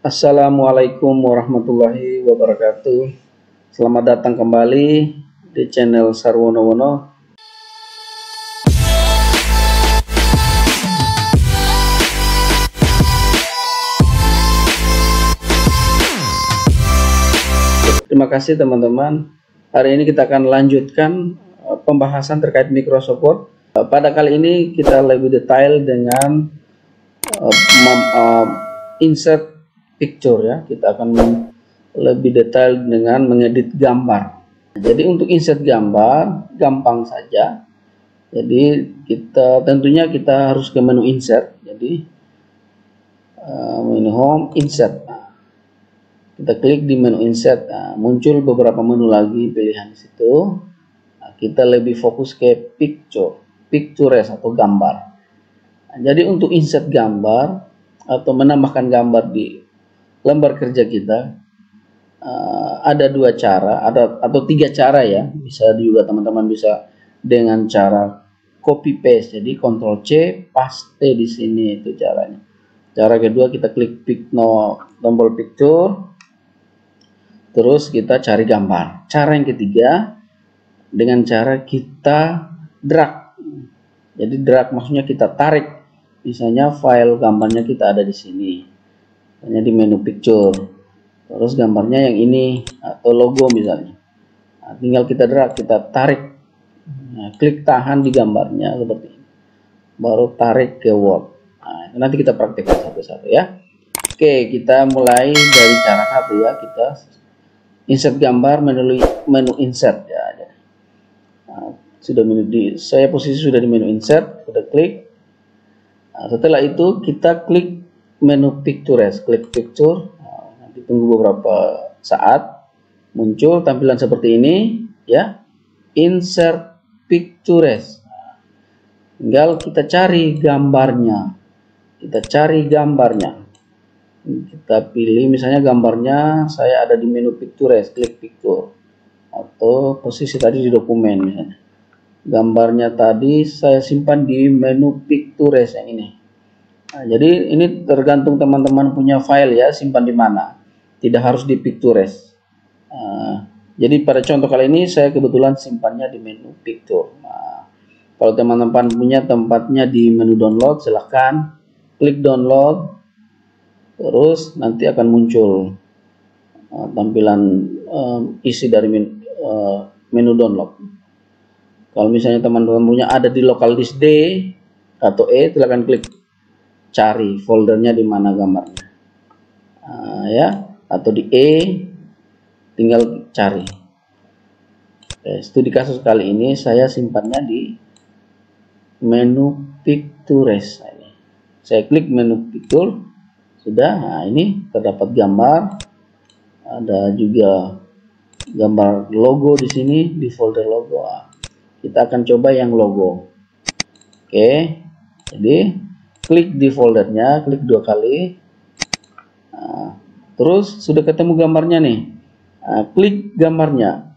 Assalamualaikum warahmatullahi wabarakatuh. Selamat datang kembali di channel Sarwono Wono. Terima kasih teman-teman. Hari ini kita akan lanjutkan pembahasan terkait Microsoft Word. Pada kali ini kita lebih detail dengan insert picture ya. Kita akan lebih detail dengan mengedit gambar. Jadi untuk insert gambar gampang saja. Jadi tentunya kita harus ke menu insert. Jadi menu home insert. Kita klik di menu insert, muncul beberapa menu lagi pilihan di situ. Kita lebih fokus ke pictures atau gambar. Jadi untuk insert gambar atau menambahkan gambar di lembar kerja kita ada dua cara, atau tiga cara ya. Bisa juga teman-teman bisa dengan cara copy paste. Jadi Ctrl C, paste di sini, itu caranya. Cara kedua kita klik tombol picture. Terus kita cari gambar. Cara yang ketiga dengan cara kita drag. Jadi drag maksudnya kita tarik. Misalnya file gambarnya kita ada di sini. Hanya di menu picture. Terus gambarnya yang ini atau logo misalnya. Nah, tinggal kita drag, kita tarik. Nah, klik tahan di gambarnya seperti ini. Baru tarik ke Word. Nah, nanti kita praktekkan satu-satu ya. Oke, kita mulai dari cara satu ya. Kita insert gambar menu insert ya. Nah, saya posisi sudah di menu insert, sudah klik. Nah, setelah itu kita klik menu pictures, klik picture. Nah, nanti tunggu beberapa saat muncul tampilan seperti ini ya. Insert pictures. Nah, tinggal kita cari gambarnya. Kita pilih misalnya gambarnya saya ada di menu pictures, klik picture, atau posisi tadi di dokumen misalnya. Gambarnya tadi saya simpan di menu pictures yang ini. Nah, jadi ini tergantung teman-teman punya file ya, simpan di mana. Tidak harus di pictures. Jadi pada contoh kali ini saya kebetulan simpannya di menu picture. Nah, kalau teman-teman punya tempatnya di menu download, silahkan klik download. Terus nanti akan muncul tampilan isi dari menu download. Kalau misalnya teman-teman punya ada di local disk D atau E, silakan klik cari foldernya di mana gambarnya. Ya, atau di E tinggal cari. Studi kasus kali ini saya simpannya di menu pictures. Saya klik menu picture. Sudah. Nah, ini terdapat gambar, ada juga gambar logo di sini di folder logo. Kita akan coba yang logo. Oke, jadi klik di foldernya, klik 2 kali. Nah, terus sudah ketemu gambarnya nih. Nah, klik gambarnya,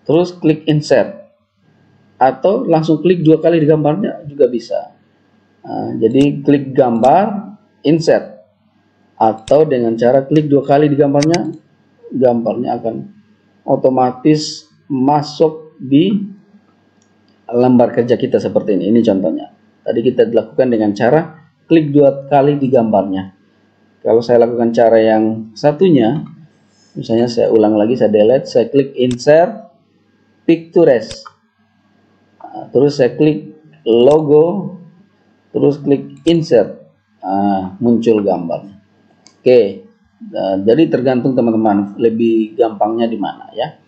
terus klik insert, atau langsung klik 2 kali di gambarnya juga bisa. Nah, jadi klik gambar, insert, atau dengan cara klik 2 kali di gambarnya akan otomatis masuk di lembar kerja kita seperti ini. Ini contohnya. Tadi kita lakukan dengan cara klik 2 kali di gambarnya. Kalau saya lakukan cara yang satunya, misalnya saya ulang lagi, saya delete, saya klik insert pictures. Nah, terus saya klik logo, terus klik insert. Nah, muncul gambarnya. Oke, jadi tergantung teman-teman lebih gampangnya di mana ya.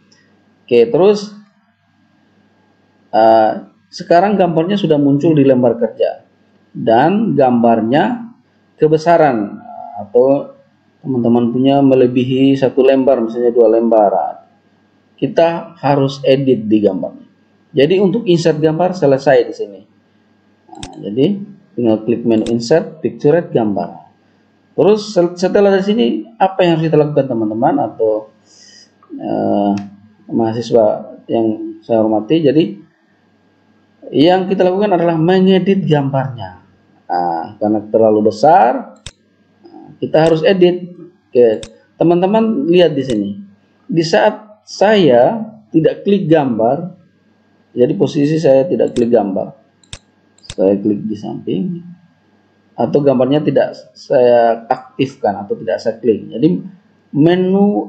Oke, terus sekarang gambarnya sudah muncul di lembar kerja dan gambarnya kebesaran, atau teman-teman punya melebihi 1 lembar, misalnya 2 lembar. Kita harus edit di gambarnya. Jadi untuk insert gambar selesai di sini. Nah, jadi tinggal klik menu insert, picture, gambar. Terus setelah dari sini apa yang harus kita lakukan teman-teman atau mahasiswa yang saya hormati? Jadi yang kita lakukan adalah mengedit gambarnya. Karena terlalu besar, kita harus edit. Oke, teman-teman lihat di sini. Di saat saya tidak klik gambar, jadi posisi saya tidak klik gambar, saya klik di samping, atau gambarnya tidak saya aktifkan atau tidak saya klik. Jadi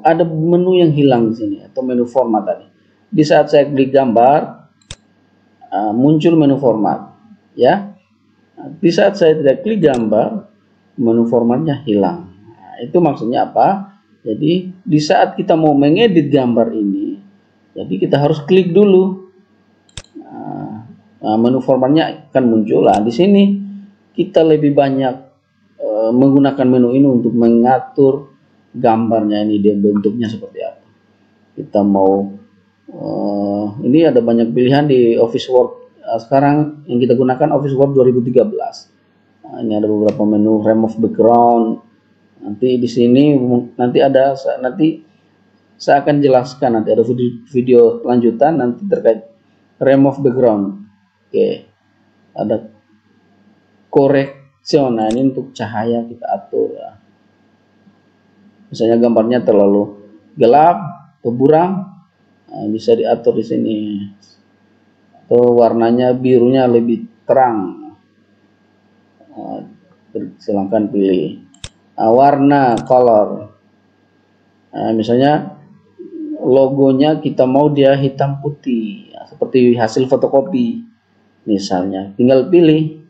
ada menu yang hilang di sini atau menu format tadi. Di saat saya klik gambar, muncul menu format, ya. Di saat saya tidak klik gambar, menu formatnya hilang. Nah, itu maksudnya apa? Jadi di saat kita mau mengedit gambar ini, jadi kita harus klik dulu. Nah, menu formatnya akan muncul. Nah, di sini kita lebih banyak menggunakan menu ini untuk mengatur gambarnya ini, dia bentuknya seperti apa. Kita mau ini ada banyak pilihan di Office Word. Sekarang yang kita gunakan Office Word 2013. Nah, ini ada beberapa menu, remove background. Nanti di sini nanti saya akan jelaskan, nanti ada video lanjutan nanti terkait remove background. Oke, ada correction. Nah, ini untuk cahaya kita atur ya. Misalnya gambarnya terlalu gelap atau buram, nah, bisa diatur di sini. Atau warnanya birunya lebih terang, silahkan pilih. Warna color, misalnya logonya kita mau dia hitam putih, seperti hasil fotokopi misalnya, tinggal pilih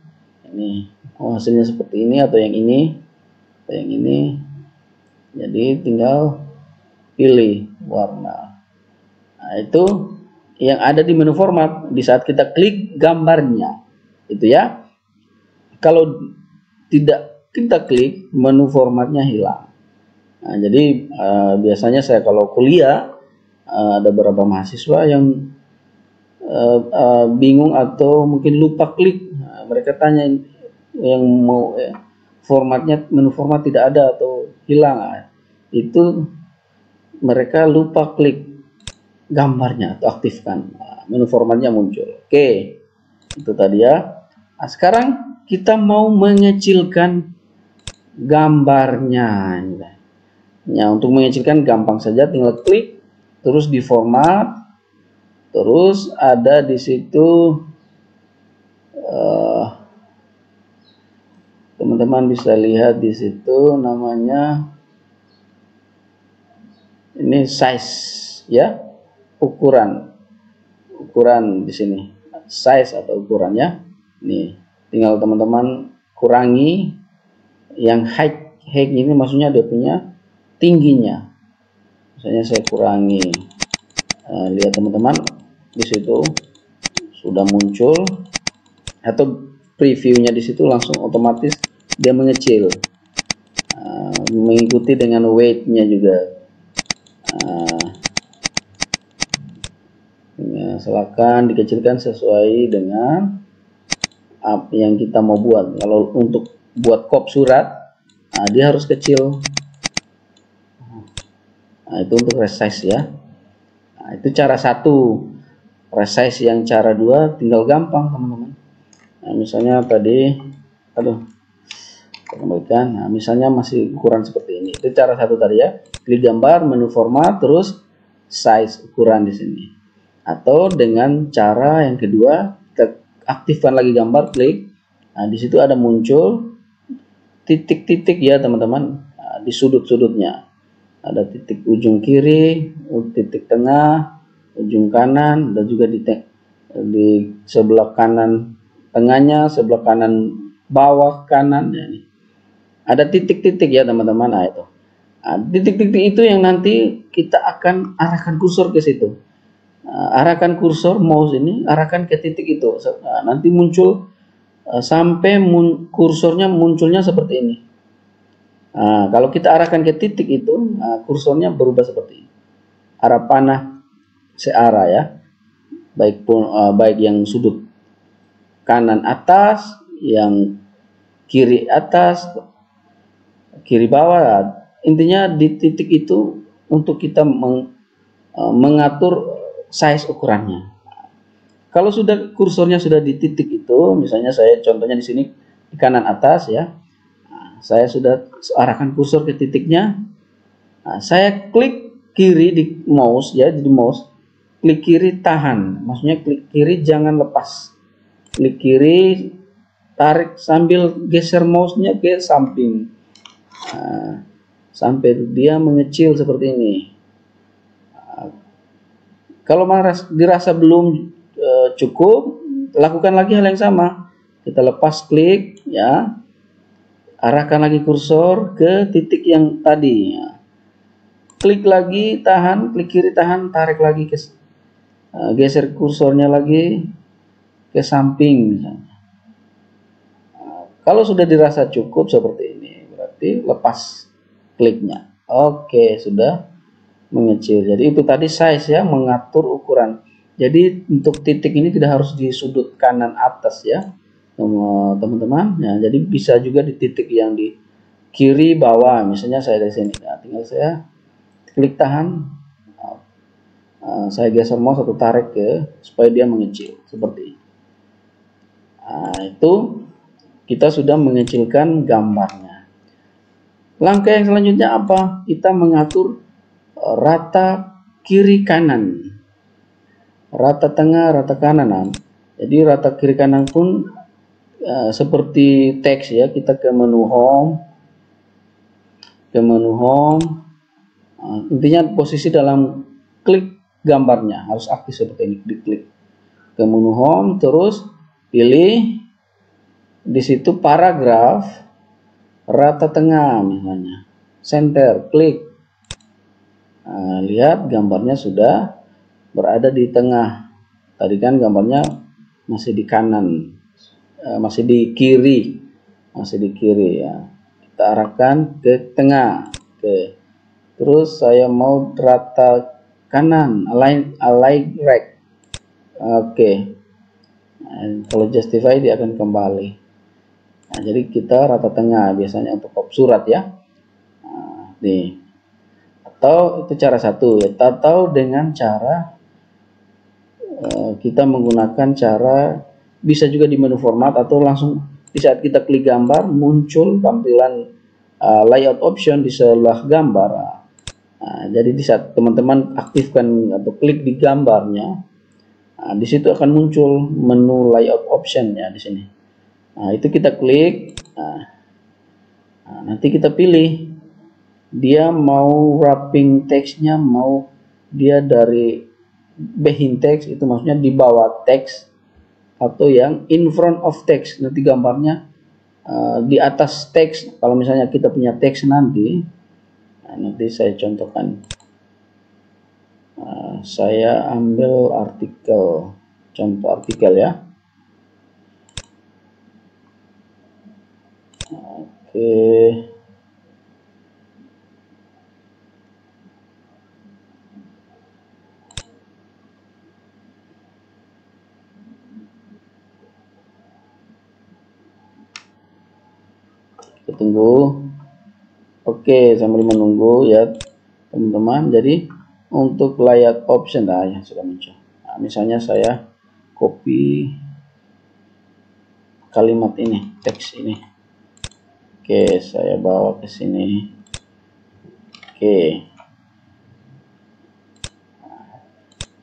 ini, hasilnya seperti ini atau yang ini atau yang ini. Jadi tinggal pilih warna. Nah, itu yang ada di menu format di saat kita klik gambarnya itu ya. Kalau tidak kita klik, menu formatnya hilang. Nah, jadi biasanya saya kalau kuliah ada beberapa mahasiswa yang bingung atau mungkin lupa klik. Nah, mereka tanya yang mau formatnya, menu format tidak ada atau hilang. Nah, itu mereka lupa klik gambarnya atau aktifkan. Nah, menu formatnya muncul. Oke, itu tadi ya. Nah, sekarang kita mau mengecilkan gambarnya. Ya, untuk mengecilkan gampang saja, tinggal klik, terus di format, terus ada di situ teman-teman bisa lihat di situ namanya ini size ya, ukuran di sini, size atau ukurannya. Nih, tinggal teman-teman kurangi yang height ini, maksudnya dia punya tingginya. Misalnya saya kurangi, lihat teman-teman di situ sudah muncul atau previewnya di situ langsung otomatis dia mengecil, mengikuti dengan weight-nya juga. Silakan dikecilkan sesuai dengan apa yang kita mau buat. Kalau untuk buat kop surat, dia harus kecil. Nah, itu untuk resize ya. Nah, itu cara satu. Resize yang cara dua tinggal gampang teman-teman. Nah, misalnya tadi, kembalikan. Nah, misalnya masih ukuran seperti ini. Itu cara satu tadi ya. Klik gambar, menu format, terus size ukuran di sini. Atau dengan cara yang kedua, kita aktifkan lagi gambar, klik. Nah, di situ ada muncul titik-titik ya teman-teman. Nah, di sudut-sudutnya ada titik ujung kiri, titik tengah, ujung kanan, dan juga di sebelah kanan tengahnya, sebelah kanan bawah kanan ya, nih. Ada titik-titik ya teman-teman. Nah, itu titik-titik itu yang nanti kita akan arahkan kursor ke situ. Arahkan kursor mouse ini, arahkan ke titik itu. Nanti muncul sampai kursornya munculnya seperti ini. Kalau kita arahkan ke titik itu, kursornya berubah seperti ini. Arah panah searah ya, baik yang sudut kanan atas, yang kiri atas, kiri bawah. Intinya di titik itu untuk kita mengatur size ukurannya. Kalau sudah kursornya sudah di titik itu, misalnya saya contohnya di sini di kanan atas ya, saya sudah arahkan kursor ke titiknya. Nah, saya klik kiri di mouse ya, di mouse, klik kiri tahan, maksudnya klik kiri jangan lepas, klik kiri tarik sambil geser mouse-nya ke samping, nah, sampai dia mengecil seperti ini. Nah, kalau dirasa belum cukup, lakukan lagi hal yang sama, kita lepas klik ya, arahkan lagi kursor ke titik yang tadi ya. Klik lagi tahan, klik kiri tahan, tarik lagi ke geser kursornya lagi ke samping misalnya. Kalau sudah dirasa cukup seperti ini, berarti lepas kliknya. Oke, sudah mengecil. Jadi itu tadi size ya, mengatur ukuran. Jadi untuk titik ini tidak harus di sudut kanan atas ya, teman-teman. Ya, jadi bisa juga di titik yang di kiri bawah. Misalnya saya dari sini, nah, tinggal saya klik tahan, saya geser mouse atau tarik ke supaya dia mengecil seperti ini. Nah, itu kita sudah mengecilkan gambarnya. Langkah yang selanjutnya apa? Kita mengatur rata kiri kanan, rata tengah, rata kanan. Jadi rata kiri kanan pun seperti teks ya, kita ke menu home, intinya posisi dalam klik gambarnya harus aktif seperti ini, diklik ke menu home, terus pilih di situ paragraf rata tengah misalnya, center, klik. Nah, lihat gambarnya sudah berada di tengah. Tadi kan gambarnya masih di kanan, masih di kiri, ya. Kita arahkan ke tengah, terus saya mau rata kanan, align right. Oke. Nah, kalau justify dia akan kembali. Nah, jadi kita rata tengah biasanya untuk pop surat ya. Nah, nih. Atau itu cara satu ya. Atau dengan cara kita menggunakan cara bisa juga di menu format atau langsung di saat kita klik gambar muncul tampilan layout option di sebelah gambar. Nah, jadi di saat teman-teman aktifkan atau klik di gambarnya, nah, di situ akan muncul menu layout option ya di sini. Nah, itu kita klik. Nah, nanti kita pilih dia mau wrapping teksnya, mau dia dari behind text, itu maksudnya di bawah teks, atau yang in front of text, nanti gambarnya di atas teks. Kalau misalnya kita punya teks nanti, nah, nanti saya contohkan. Saya ambil artikel, contoh artikel ya. Oke. Kita tunggu. Oke, sambil menunggu ya teman-teman. Jadi untuk layout option ya sudah muncul. Nah, misalnya saya copy kalimat ini, teks ini. Oke, saya bawa ke sini. Oke.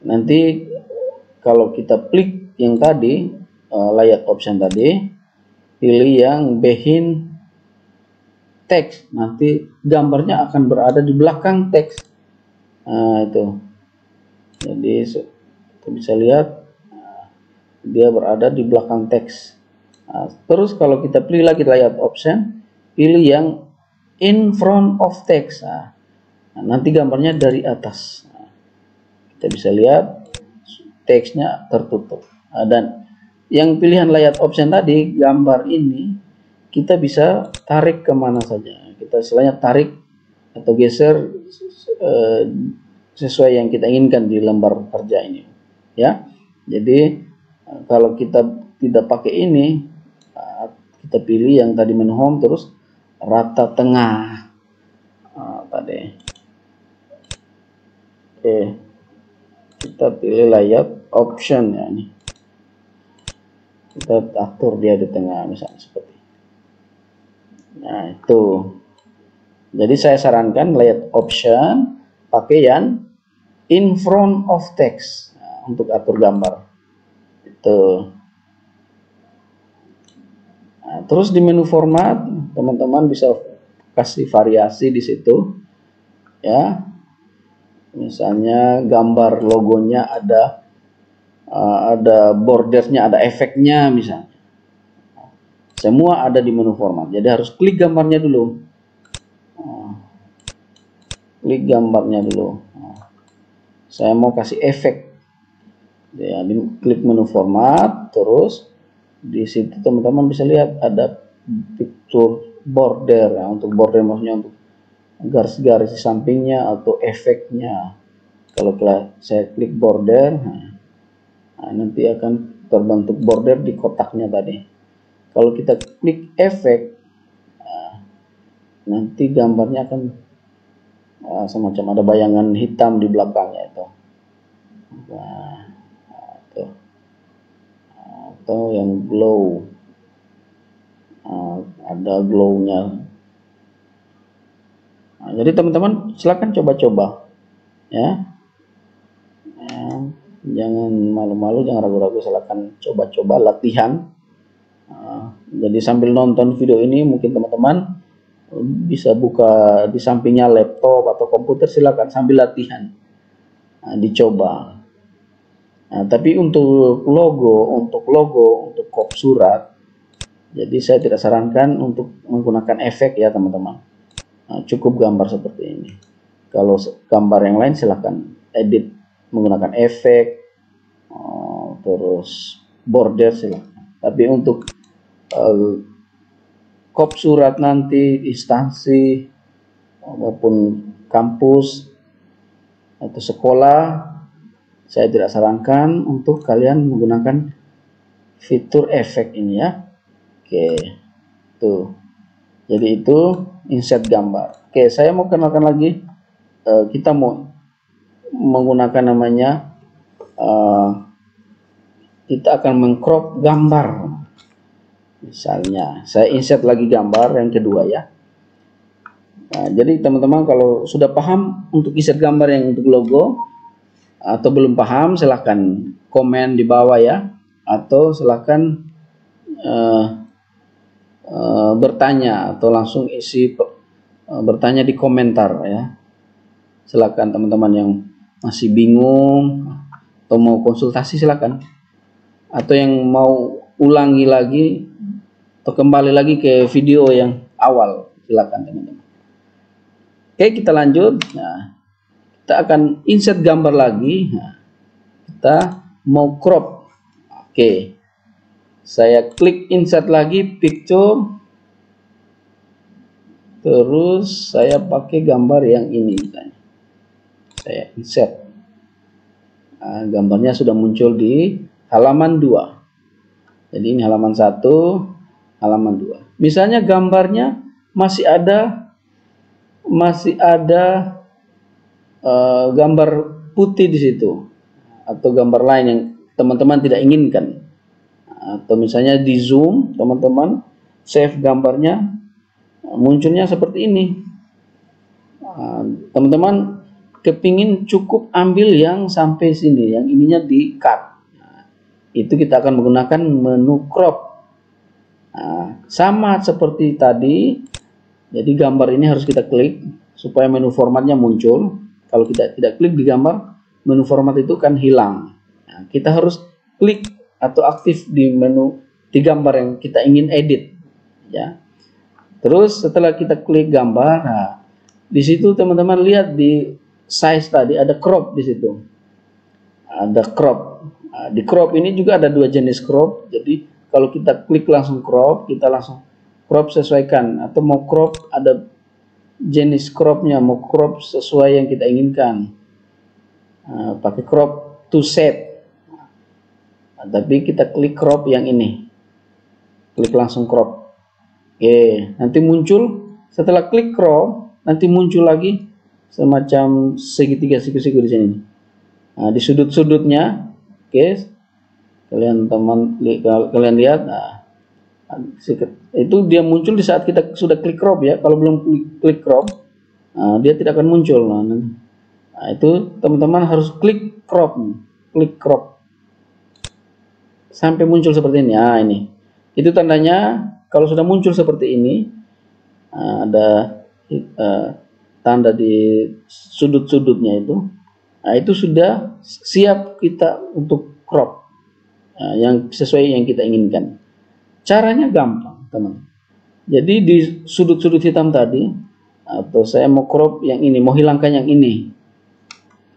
Nanti kalau kita klik yang tadi, layout option tadi, pilih yang behind teks, nanti gambarnya akan berada di belakang teks. Nah, itu. Jadi kita bisa lihat dia berada di belakang teks. Nah, terus kalau kita pilih lagi layout option, pilih yang in front of text. Nah, nanti gambarnya dari atas. Nah, kita bisa lihat teksnya tertutup. Nah, dan yang pilihan layout option tadi, gambar ini kita bisa tarik kemana saja. Kita istilahnya tarik atau geser sesuai yang kita inginkan di lembar kerja ini ya. Jadi kalau kita tidak pakai ini, kita pilih yang tadi menu home, terus rata tengah tadi. Oke, kita pilih layout option ya, ini kita atur dia di tengah misalnya seperti ini. Nah, itu Jadi saya sarankan layout option pakai yang in front of text untuk atur gambar. Itu. Nah, terus di menu format teman-teman bisa kasih variasi di situ, ya. Misalnya gambar logonya ada bordernya, ada efeknya misalnya. Semua ada di menu format. Jadi harus klik gambarnya dulu. Klik gambarnya dulu. Saya mau kasih efek. Ya, klik menu format, terus di situ teman-teman bisa lihat ada picture border. Ya, untuk border maksudnya untuk garis-garis di sampingnya atau efeknya. Kalau saya klik border, nah, nanti akan terbentuk border di kotaknya tadi. Kalau kita klik efek, nanti gambarnya akan semacam ada bayangan hitam di belakangnya itu. Nah, atau yang glow, ada glownya. Nah, jadi teman-teman silakan coba-coba, ya. Jangan malu-malu, jangan ragu-ragu, silakan coba-coba latihan. Jadi sambil nonton video ini mungkin teman-teman bisa buka di sampingnya laptop atau komputer, silakan sambil latihan, dicoba. Nah, tapi untuk logo, untuk kop surat, jadi saya tidak sarankan untuk menggunakan efek ya teman-teman. Nah, cukup gambar seperti ini. Kalau gambar yang lain silahkan edit menggunakan efek, terus border silahkan. Tapi untuk kop surat nanti instansi maupun kampus atau sekolah, saya tidak sarankan untuk kalian menggunakan fitur efek ini ya. Oke, tuh. Jadi itu insert gambar. Oke, saya mau kenalkan lagi. Kita mau menggunakan namanya, kita akan mengcrop gambar. Misalnya, saya insert lagi gambar yang kedua ya. Nah, jadi teman-teman kalau sudah paham untuk insert gambar yang untuk logo, atau belum paham silahkan komen di bawah ya, atau silahkan bertanya atau langsung isi bertanya di komentar ya. Silakan teman-teman yang masih bingung atau mau konsultasi silakan, atau yang mau ulangi lagi atau kembali lagi ke video yang awal silakan teman-teman. Oke, kita lanjut. Nah, kita akan insert gambar lagi. Nah, kita mau crop. Oke, saya klik insert lagi picture, terus saya pakai gambar yang ini misalnya. Saya insert. Nah, gambarnya sudah muncul di halaman 2. Jadi ini halaman 1, halaman 2. Misalnya gambarnya masih ada gambar putih di situ, atau gambar lain yang teman-teman tidak inginkan. Atau misalnya di zoom, teman-teman save gambarnya, munculnya seperti ini. Teman-teman kepingin cukup ambil yang sampai sini, yang ininya di cut. Itu kita akan menggunakan menu crop. Sama seperti tadi. Jadi gambar ini harus kita klik supaya menu formatnya muncul. Kalau kita tidak klik di gambar, menu format itu kan hilang. Kita harus klik atau aktif di menu di gambar yang kita ingin edit ya. Terus setelah kita klik gambar, di situ teman-teman lihat di size tadi ada crop di situ. Ada crop. Di crop ini juga ada 2 jenis crop. Jadi kalau kita klik langsung crop, kita langsung crop sesuaikan, atau mau crop ada jenis cropnya, mau crop sesuai yang kita inginkan. Pakai crop to set. Tapi kita klik crop yang ini, klik langsung crop. Oke, nanti muncul setelah klik crop, nanti muncul lagi semacam segitiga siku-siku di sini. Di sudut-sudutnya, oke, kalian lihat, itu dia muncul di saat kita sudah klik crop ya. Kalau belum klik crop, dia tidak akan muncul. Nah, itu teman-teman harus klik crop sampai muncul seperti ini. Nah, ini itu tandanya kalau sudah muncul seperti ini, ada tanda di sudut-sudutnya itu. Nah, itu sudah siap kita untuk crop yang sesuai yang kita inginkan. Caranya gampang, teman. Jadi di sudut-sudut hitam tadi, atau saya mau crop yang ini, mau hilangkan yang ini.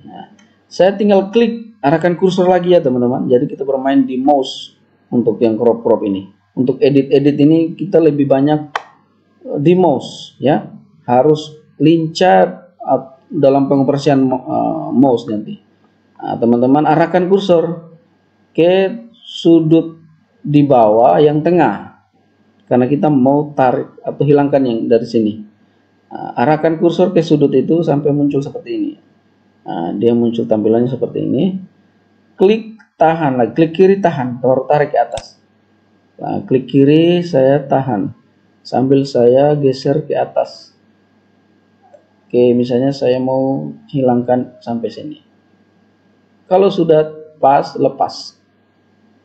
Nah, saya tinggal klik, arahkan kursor lagi ya teman-teman. Jadi kita bermain di mouse untuk yang crop ini. Untuk edit-edit ini kita lebih banyak di mouse ya. Harus lincah dalam pengoperasian mouse nanti. Nah, teman-teman arahkan kursor ke sudut di bawah yang tengah, karena kita mau tarik atau hilangkan yang dari sini. Arahkan kursor ke sudut itu sampai muncul seperti ini. Dia muncul tampilannya seperti ini. Klik tahan lagi, klik kiri tahan, baru tarik ke atas. Klik kiri, saya tahan sambil saya geser ke atas. Oke, misalnya saya mau hilangkan sampai sini. Kalau sudah pas, lepas.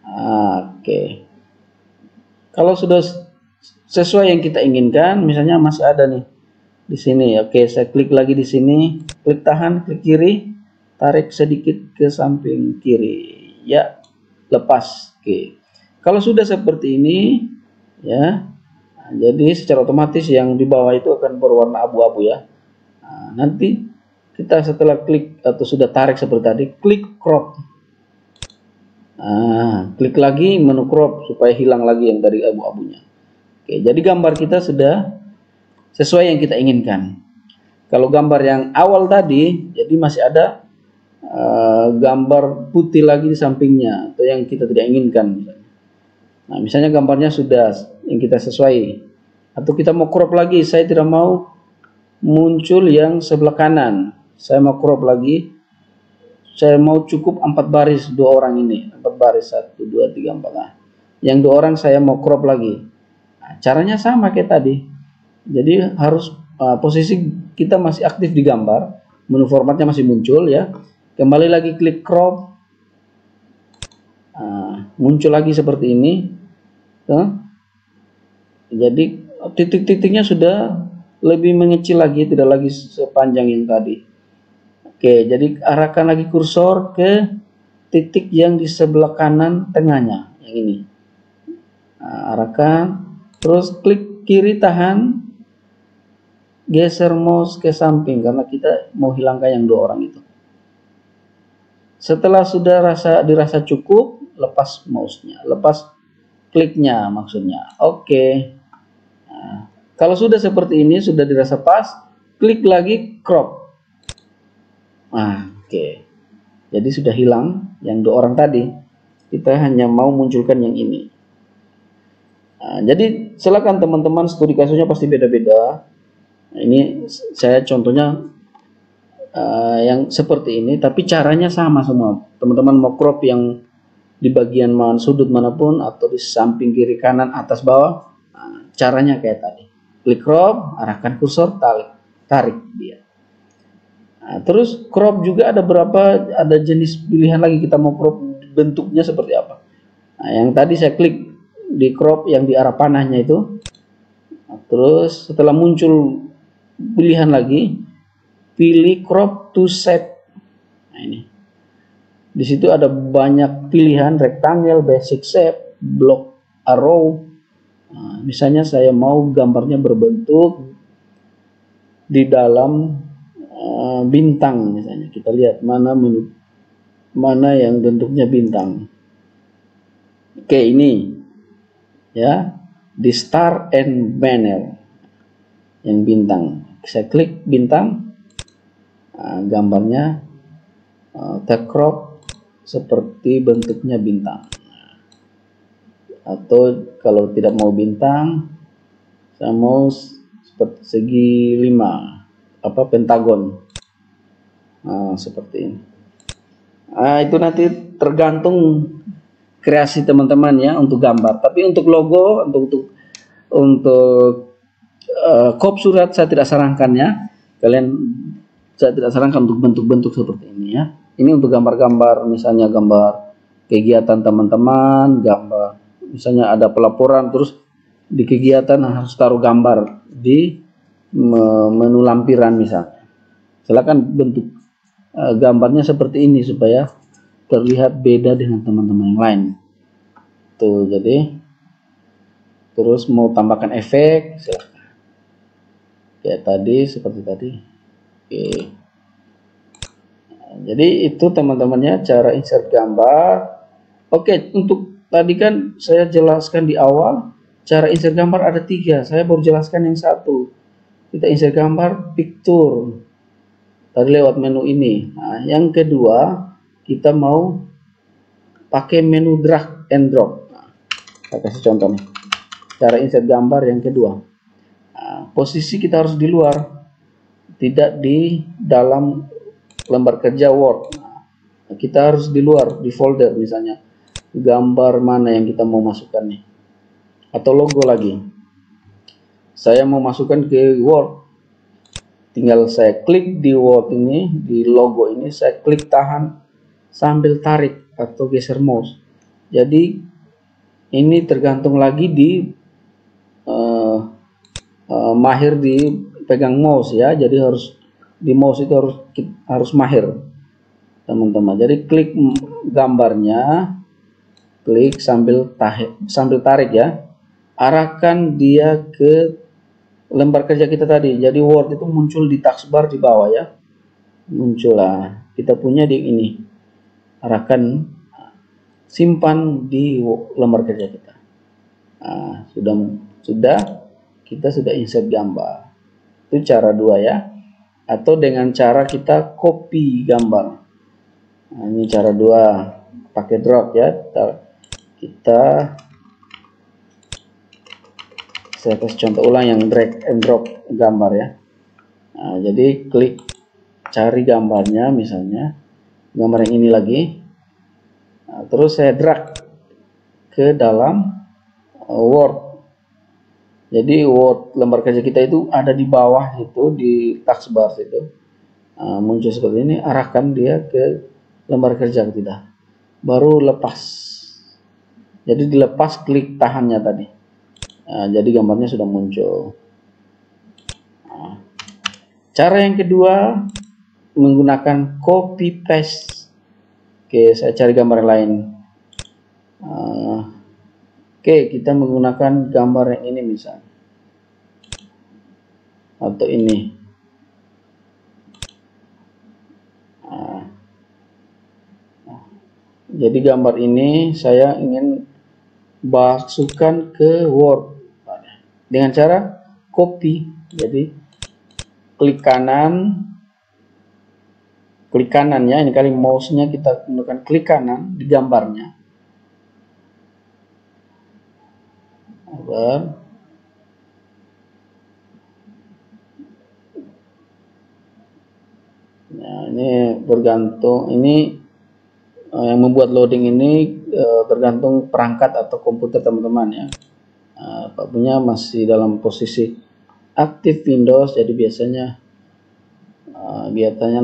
Oke. Kalau sudah sesuai yang kita inginkan, misalnya masih ada nih di sini. Oke, saya klik lagi di sini, klik tahan, klik kiri, tarik sedikit ke samping kiri, ya, lepas. Oke. Kalau sudah seperti ini, ya, jadi secara otomatis yang di bawah itu akan berwarna abu-abu ya. Nanti kita setelah klik atau sudah tarik seperti tadi, klik crop. Klik lagi menu crop supaya hilang lagi yang dari abu-abunya. Oke, jadi gambar kita sudah sesuai yang kita inginkan. Kalau gambar yang awal tadi, jadi masih ada gambar putih lagi di sampingnya atau yang kita tidak inginkan. Nah, misalnya gambarnya sudah yang kita sesuai, atau kita mau crop lagi, saya tidak mau muncul yang sebelah kanan, saya mau crop lagi. Saya mau cukup 4 baris dua orang ini, 4 baris 1 2 3 4. Nah, yang 2 orang saya mau crop lagi. Nah, caranya sama kayak tadi. Jadi harus posisi kita masih aktif di gambar, menu formatnya masih muncul ya. Kembali lagi klik crop, muncul lagi seperti ini. Jadi titik-titiknya sudah lebih mengecil lagi, tidak lagi sepanjang yang tadi. Oke, jadi arahkan lagi kursor ke titik yang di sebelah kanan tengahnya, yang ini. Arahkan, terus klik kiri tahan, geser mouse ke samping karena kita mau hilangkan yang 2 orang itu. Setelah sudah dirasa cukup, lepas mouse-nya, lepas kliknya maksudnya. Oke. Kalau sudah seperti ini, sudah dirasa pas, klik lagi crop. Oke. Jadi sudah hilang yang 2 orang tadi. Kita hanya mau munculkan yang ini. Jadi silakan teman-teman, studi kasusnya pasti beda-beda. Ini saya contohnya yang seperti ini, tapi caranya sama semua. Teman-teman mau crop yang di bagian sudut manapun atau di samping kiri kanan atas bawah, caranya kayak tadi. Klik crop, arahkan kursor, tarik dia. Terus crop juga ada jenis pilihan lagi, kita mau crop bentuknya seperti apa. Yang tadi saya klik di crop yang di arah panahnya itu. Terus setelah muncul pilihan lagi, pilih crop to shape. Ini. Di situ ada banyak pilihan, rectangle, basic shape, block, arrow. Misalnya saya mau gambarnya berbentuk di dalam bintang, misalnya kita lihat mana yang bentuknya bintang. Oke, ini ya, di star and banner yang bintang. Saya klik bintang, gambarnya tercrop seperti bentuknya bintang. Atau kalau tidak mau bintang, saya mau seperti segi 5, pentagon, seperti ini. Itu nanti tergantung kreasi teman-teman ya untuk gambar. Tapi untuk logo, untuk untuk kop surat saya tidak sarankan ya. Saya tidak sarankan untuk bentuk-bentuk seperti ini ya. Ini untuk gambar-gambar, misalnya gambar kegiatan teman-teman, gambar misalnya ada pelaporan, terus di kegiatan harus taruh gambar di menu lampiran misalnya. Silakan bentuk gambarnya seperti ini supaya terlihat beda dengan teman-teman yang lain. Tuh, jadi terus mau tambahkan efek, silakan. Kayak tadi, seperti tadi. Oke. Nah, jadi itu teman-temannya cara insert gambar. Oke, untuk tadi kan saya jelaskan di awal, cara insert gambar ada 3. Saya baru jelaskan yang 1. Kita insert gambar picture. Tadi lewat menu ini. Nah, yang kedua, kita mau pakai menu drag and drop. Nah, saya kasih contoh nih. Cara insert gambar yang kedua. Nah, posisi kita harus di luar, tidak di dalam lembar kerja Word. Nah, kita harus di luar, di folder misalnya. Gambar mana yang kita mau masukkan nih. Atau logo lagi. Saya mau masukkan ke Word. Tinggal saya klik di Word ini, di logo ini, saya klik tahan sambil tarik atau geser mouse. Jadi ini tergantung lagi di mahir di pegang mouse ya. Jadi harus di mouse itu harus mahir teman-teman. Jadi klik gambarnya, klik sambil tarik ya. Arahkan dia ke lembar kerja kita tadi. Jadi Word itu muncul di taskbar di bawah ya. Muncul lah. Kita punya di ini. Arahkan, simpan di lembar kerja kita. Nah, kita sudah insert gambar. Itu cara 2 ya. Atau dengan cara kita copy gambar. Nah, ini cara 2 pakai drag ya. Saya kasih contoh ulang yang drag and drop gambar ya. Nah, jadi klik cari gambarnya, misalnya gambar yang ini lagi. Nah, terus saya drag ke dalam Word. Jadi Word lembar kerja kita itu ada di bawah itu, di taskbar situ. Nah, muncul seperti ini, arahkan dia ke lembar kerja kita. Baru lepas. Jadi dilepas, klik tahannya tadi. Nah, jadi gambarnya sudah muncul. Nah, cara yang kedua menggunakan copy paste. Oke, saya cari gambar yang lain. Oke, kita menggunakan gambar yang ini misalnya, atau ini. Jadi gambar ini saya ingin masukkan ke Word dengan cara copy. Jadi klik kanan ya, ini kali mouse-nya kita gunakan klik kanan di gambarnya. Nah, ini bergantung, ini yang membuat loading ini tergantung perangkat atau komputer teman-teman ya. Pak punya masih dalam posisi aktif Windows, jadi biasanya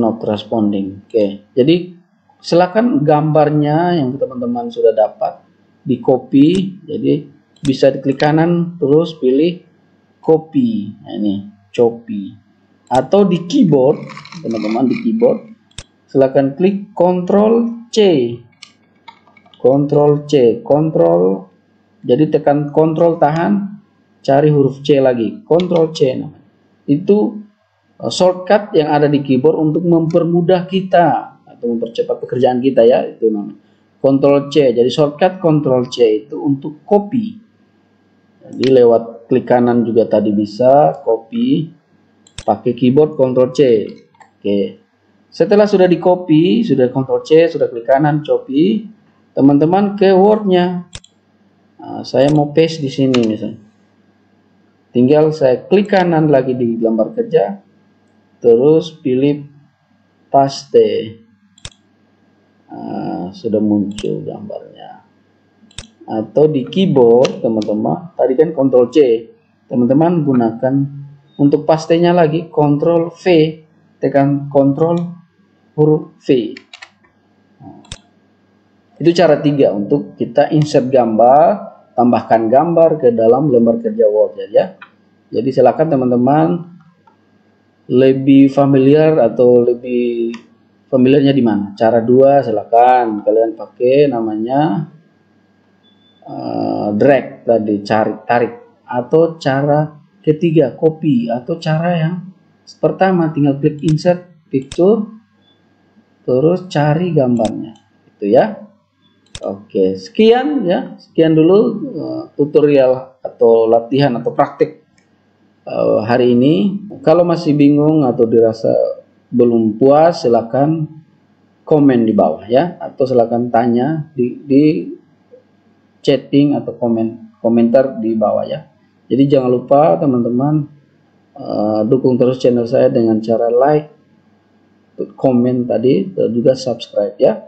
not responding. Oke, jadi silakan gambarnya yang teman-teman sudah dapat di copy. Jadi bisa diklik kanan terus pilih copy. Nah, ini copy. Atau di keyboard, teman-teman di keyboard silakan klik Ctrl C. Ctrl C, Ctrl. Jadi tekan Ctrl tahan, cari huruf C lagi, Ctrl C namanya. Itu shortcut yang ada di keyboard untuk mempermudah kita atau mempercepat pekerjaan kita ya, itu namanya Ctrl C. Jadi shortcut Ctrl C itu untuk copy. Jadi lewat klik kanan juga tadi bisa copy pakai keyboard Ctrl C. Oke. Setelah sudah di copy, sudah Ctrl C, sudah klik kanan copy, teman-teman ke Word-nya. Nah, saya mau paste di sini misalnya. Tinggal saya klik kanan lagi di lembar kerja, terus pilih paste. Nah, sudah muncul gambarnya. Atau di keyboard teman-teman, tadi kan Ctrl C. teman-teman gunakan untuk pastenya lagi Ctrl V, tekan Ctrl huruf V. Itu cara 3 untuk kita insert gambar, tambahkan gambar ke dalam lembar kerja Word ya. Jadi silakan teman-teman lebih familiar atau lebih familiarnya di mana. Cara 2 silakan kalian pakai namanya drag tadi, tarik, atau cara ketiga copy, atau cara yang pertama tinggal klik insert picture terus cari gambarnya itu ya. Oke, sekian ya, sekian dulu tutorial atau latihan atau praktik hari ini. Kalau masih bingung atau dirasa belum puas, silakan komen di bawah ya, atau silakan tanya di chatting atau komentar di bawah ya. Jadi jangan lupa teman-teman dukung terus channel saya dengan cara like, komen tadi, dan juga subscribe ya.